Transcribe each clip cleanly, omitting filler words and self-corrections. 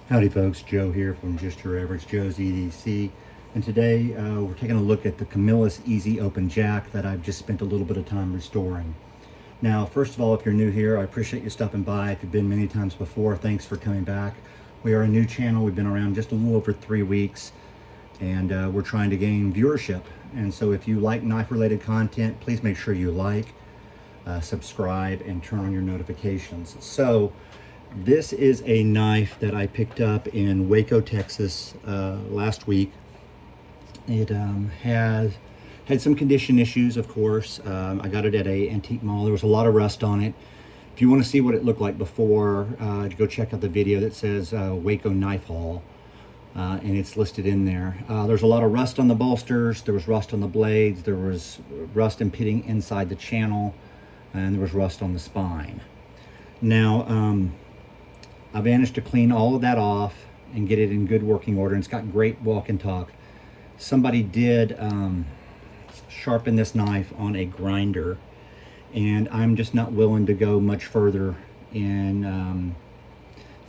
Howdy folks, Joe here from Just Your Average Joe's EDC, and today we're taking a look at the Camillus Easy Open Jack that I've just spent a little bit of time restoring. Now, first of all, if you're new here, I appreciate you stopping by. If you've been many times before, thanks for coming back. We are a new channel. We've been around just a little over 3 weeks, and we're trying to gain viewership. And so if you like knife-related content, please make sure you like, subscribe, and turn on your notifications. So, this is a knife that I picked up in Waco, Texas last week. It has had some condition issues, of course. I got it at a antique mall. There was a lot of rust on it. If you want to see what it looked like before, go check out the video that says Waco Knife Haul, and it's listed in there. There's a lot of rust on the bolsters. There was rust on the blades. There was rust impeding inside the channel, and there was rust on the spine. Now, I managed to clean all of that off and get it in good working order. And it's got great walk and talk. Somebody did sharpen this knife on a grinder, and I'm just not willing to go much further in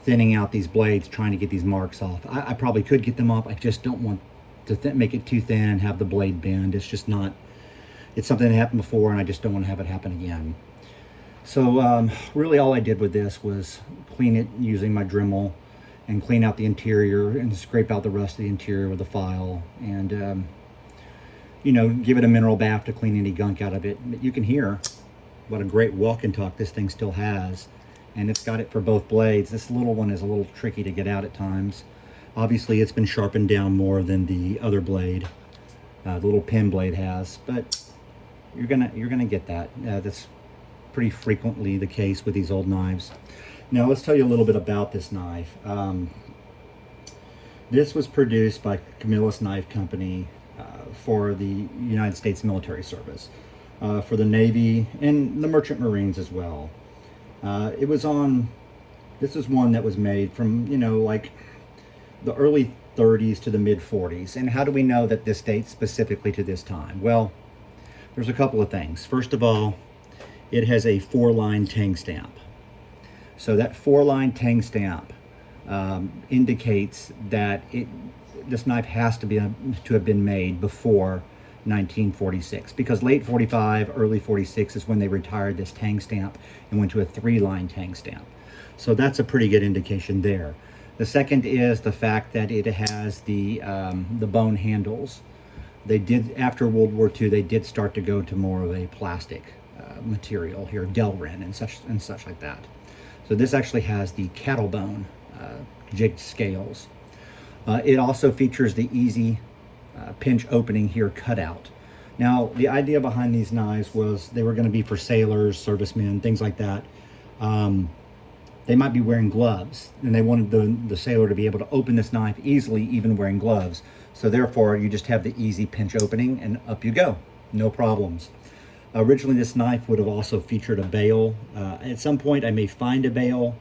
thinning out these blades, trying to get these marks off. I probably could get them off. I just don't want to make it too thin and have the blade bend. It's just not, it's something that happened before, and I just don't want to have it happen again. So really all I did with this was clean it using my Dremel and clean out the interior and scrape out the rest of the interior with a file, and you know, give it a mineral bath to clean any gunk out of it. But you can hear what a great walk and talk this thing still has, and it's got it for both blades. This little one is a little tricky to get out at times. Obviously it's been sharpened down more than the other blade, the little pin blade has, but you're gonna get that. That's pretty frequently the case with these old knives. Now let's tell you a little bit about this knife. This was produced by Camillus Knife Company for the United States military service, for the Navy and the Merchant Marines as well. This is one that was made from, you know, like the early 30s to the mid 40s. And how do we know that this dates specifically to this time? Well, there's a couple of things. First of all, it has a 4-line tang stamp. So that 4-line tang stamp indicates that this knife has to have been made before 1946, because late 45, early 46 is when they retired this tang stamp and went to a 3-line tang stamp. So that's a pretty good indication there. The second is the fact that it has the bone handles. They did, after World War II, they did start to go to more of a plastic material here, Delrin and such like that. So this actually has the cattle bone jigged scales. It also features the easy pinch opening here cutout. Now, the idea behind these knives was they were going to be for sailors, servicemen, things like that. They might be wearing gloves, and they wanted the sailor to be able to open this knife easily, even wearing gloves. So therefore, you just have the easy pinch opening, and up you go, no problems. Originally, this knife would have also featured a bail. At some point, I may find a bail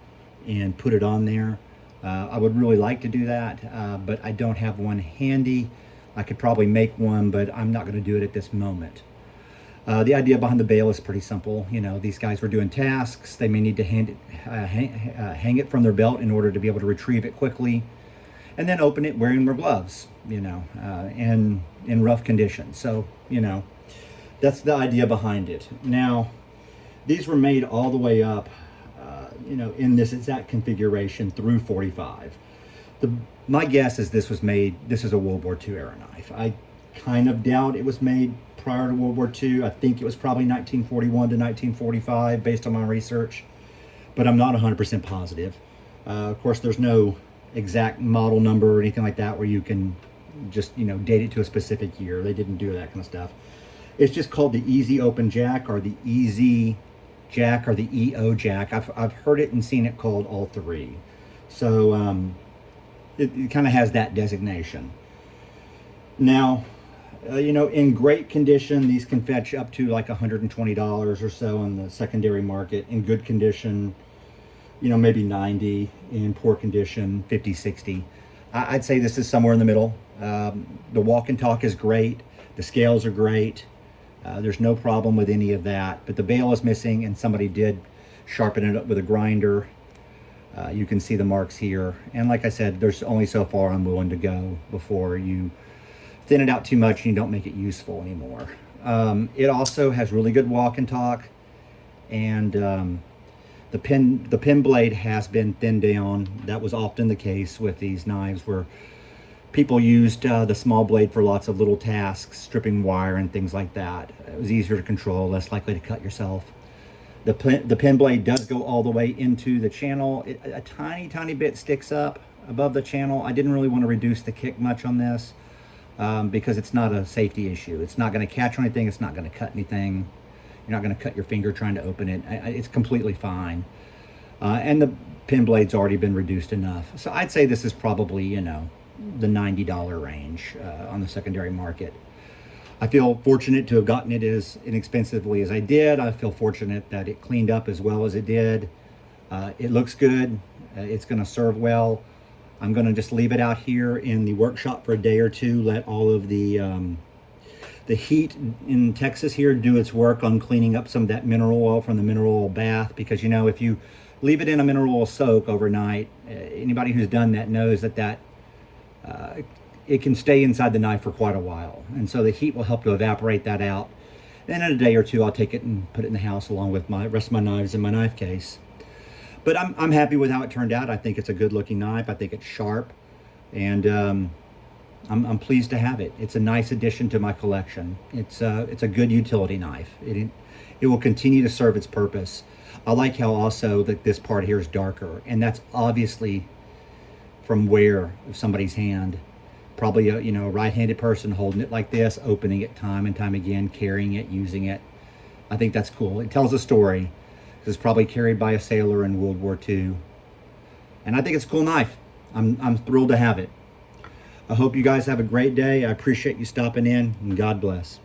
and put it on there. I would really like to do that, but I don't have one handy. I could probably make one, but I'm not going to do it at this moment. The idea behind the bail is pretty simple. You know, these guys were doing tasks. They may need to hang it from their belt in order to be able to retrieve it quickly, and then open it wearing their gloves, you know, and in rough conditions. So, you know, that's the idea behind it. Now, these were made all the way up, you know, in this exact configuration through 45. My guess is this is a World War II era knife. I kind of doubt it was made prior to World War II. I think it was probably 1941 to 1945 based on my research, but I'm not 100% positive. Of course, there's no exact model number or anything like that where you can just, you know, date it to a specific year. They didn't do that kind of stuff. It's just called the Easy Open Jack, or the Easy Jack, or the EO Jack. I've heard it and seen it called all three. So it kind of has that designation. Now, you know, in great condition, these can fetch up to like $120 or so on the secondary market. In good condition, you know, maybe 90. In poor condition, 50, 60. I'd say this is somewhere in the middle. The walk and talk is great. The scales are great. There's no problem with any of that, but the bail is missing, and somebody did sharpen it up with a grinder. You can see the marks here. And like I said, there's only so far I'm willing to go before you thin it out too much and you don't make it useful anymore. It also has really good walk and talk, and the pin blade has been thinned down. That was often the case with these knives, where people used the small blade for lots of little tasks, stripping wire and things like that. It was easier to control, less likely to cut yourself. The pin blade does go all the way into the channel. A tiny bit sticks up above the channel. I didn't really want to reduce the kick much on this because it's not a safety issue. It's not going to catch anything. It's not going to cut anything. You're not going to cut your finger trying to open it. It's completely fine. And the pin blade's already been reduced enough. So I'd say this is probably, you know, the $90 range on the secondary market. I feel fortunate to have gotten it as inexpensively as I did. I feel fortunate that it cleaned up as well as it did. It looks good. It's going to serve well. I'm going to just leave it out here in the workshop for a day or two, let all of the heat in Texas here do its work on cleaning up some of that mineral oil from the mineral oil bath. Because, you know, if you leave it in a mineral oil soak overnight, anybody who's done that knows that it can stay inside the knife for quite a while. And so the heat will help to evaporate that out. Then in a day or two, I'll take it and put it in the house along with my rest of my knives in my knife case. But I'm happy with how it turned out. I think it's a good looking knife. I think it's sharp, and I'm pleased to have it. It's a nice addition to my collection. It's a good utility knife. It will continue to serve its purpose. I like how also that this part here is darker, and that's obviously from wear of somebody's hand. Probably a right-handed person holding it like this, opening it time and time again, carrying it, using it. I think that's cool. It tells a story. It's probably carried by a sailor in World War II. And I think it's a cool knife. I'm thrilled to have it. I hope you guys have a great day. I appreciate you stopping in, and God bless.